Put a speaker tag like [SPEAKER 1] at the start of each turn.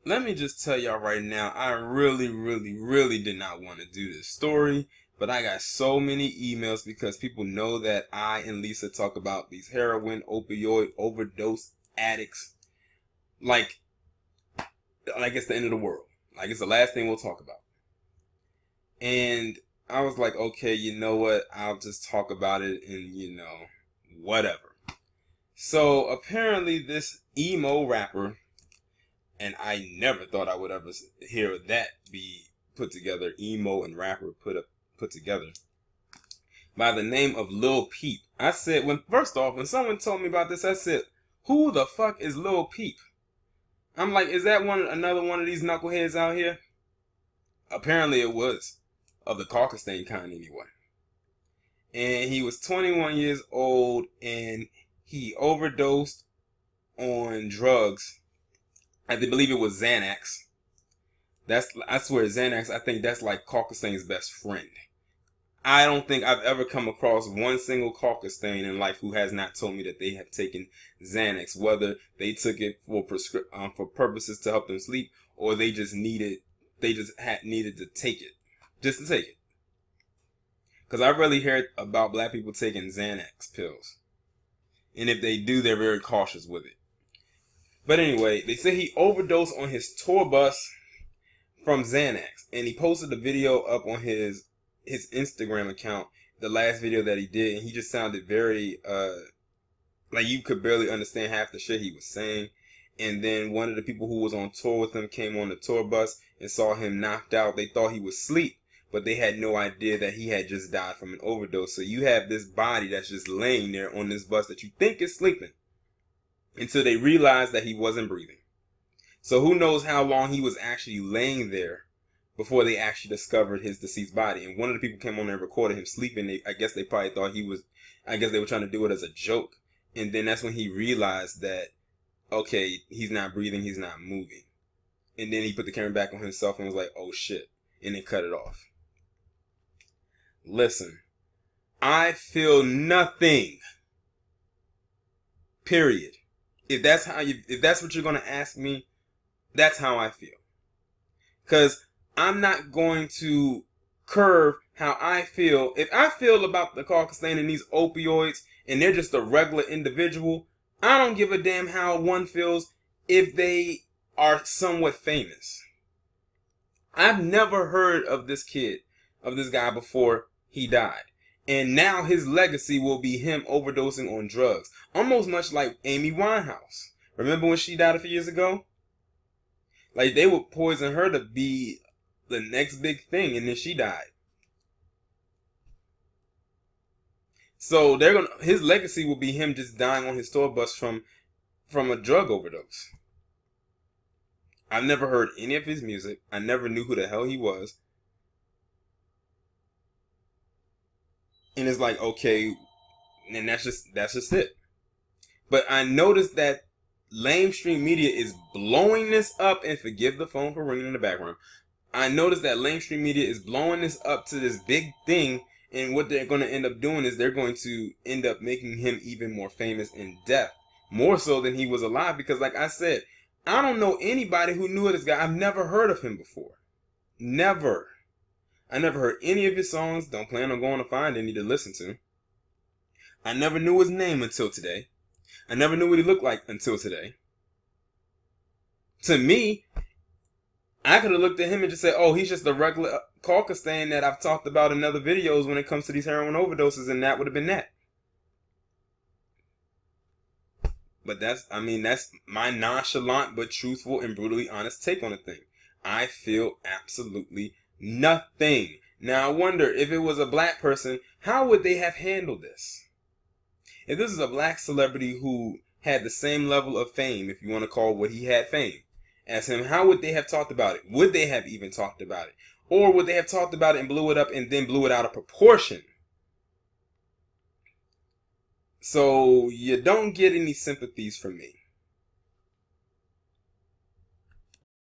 [SPEAKER 1] Let me just tell y'all right now, I really did not want to do this story, but I got so many emails because people know that I and Lisa talk about these heroin, opioid, overdose addicts like it's the end of the world. Like it's the last thing we'll talk about. And I was like, okay, you know what? I'll just talk about it and, whatever. So apparently this emo rapper, and I never thought I would ever hear that be put together, emo and rapper put together, by the name of Lil Peep. I said, first off, when someone told me about this, I said, who the fuck is Lil Peep? I'm like, is that another one of these knuckleheads out here? Apparently it was, of the caucus stain kind anyway. And he was 21 years old, and he overdosed on drugs. I believe it was Xanax. I swear, Xanax, I think that's like caucus stain's best friend. I don't think I've ever come across one single caucus stain in life who has not told me that they have taken Xanax, whether they took it for purposes to help them sleep, or they just needed to take it, just to take it. Because I really heard about black people taking Xanax pills, and if they do, they're very cautious with it. But anyway, they say he overdosed on his tour bus from Xanax, and he posted a video up on his Instagram account, the last video that he did, and he just sounded very like you could barely understand half the shit he was saying. And then one of the people who was on tour with him came on the tour bus and saw him knocked out. They thought he was asleep, but they had no idea that he had just died from an overdose. So you have this body that's just laying there on this bus that you think is sleeping, until they realized that he wasn't breathing. So who knows how long he was actually laying there before they actually discovered his deceased body. And one of the people came on there and recorded him sleeping. I guess they probably thought I guess they were trying to do it as a joke. And then that's when he realized that, okay, he's not breathing, he's not moving. And then he put the camera back on himself and was like, oh shit. And then cut it off. Listen, I feel nothing. Period. If that's what you're going to ask me, that's how I feel. Because I'm not going to curve how I feel. If I feel about the caucus stain and these opioids and they're just a regular individual, I don't give a damn how one feels if they are somewhat famous. I've never heard of this guy before he died. And now his legacy will be him overdosing on drugs. Almost much like Amy Winehouse. Remember when she died a few years ago? Like they would poison her to be the next big thing, and then she died. So his legacy will be him just dying on his tour bus from a drug overdose. I've never heard any of his music. I never knew who the hell he was. And it's like, okay, and that's just it. But I noticed that lamestream media is blowing this up, and forgive the phone for ringing in the background. I noticed that lamestream media is blowing this up to this big thing, and what they're going to end up doing is they're going to end up making him even more famous in death, more so than he was alive. Because like I said, I don't know anybody who knew this guy. I've never heard of him before. Never. I never heard any of his songs. Don't plan on going to find any to listen to. I never knew his name until today. I never knew what he looked like until today. To me, I could have looked at him and just said, oh, he's just a regular caucus stain that I've talked about in other videos when it comes to these heroin overdoses, and that would have been that. But that's my nonchalant but truthful and brutally honest take on the thing. I feel absolutely nothing. Now I wonder, if it was a black person, how would they have handled this? If this is a black celebrity who had the same level of fame, if you want to call what he had fame, as him, how would they have talked about it? Would they have even talked about it? Or would they have talked about it and blew it up and then blew it out of proportion? So you don't get any sympathies from me.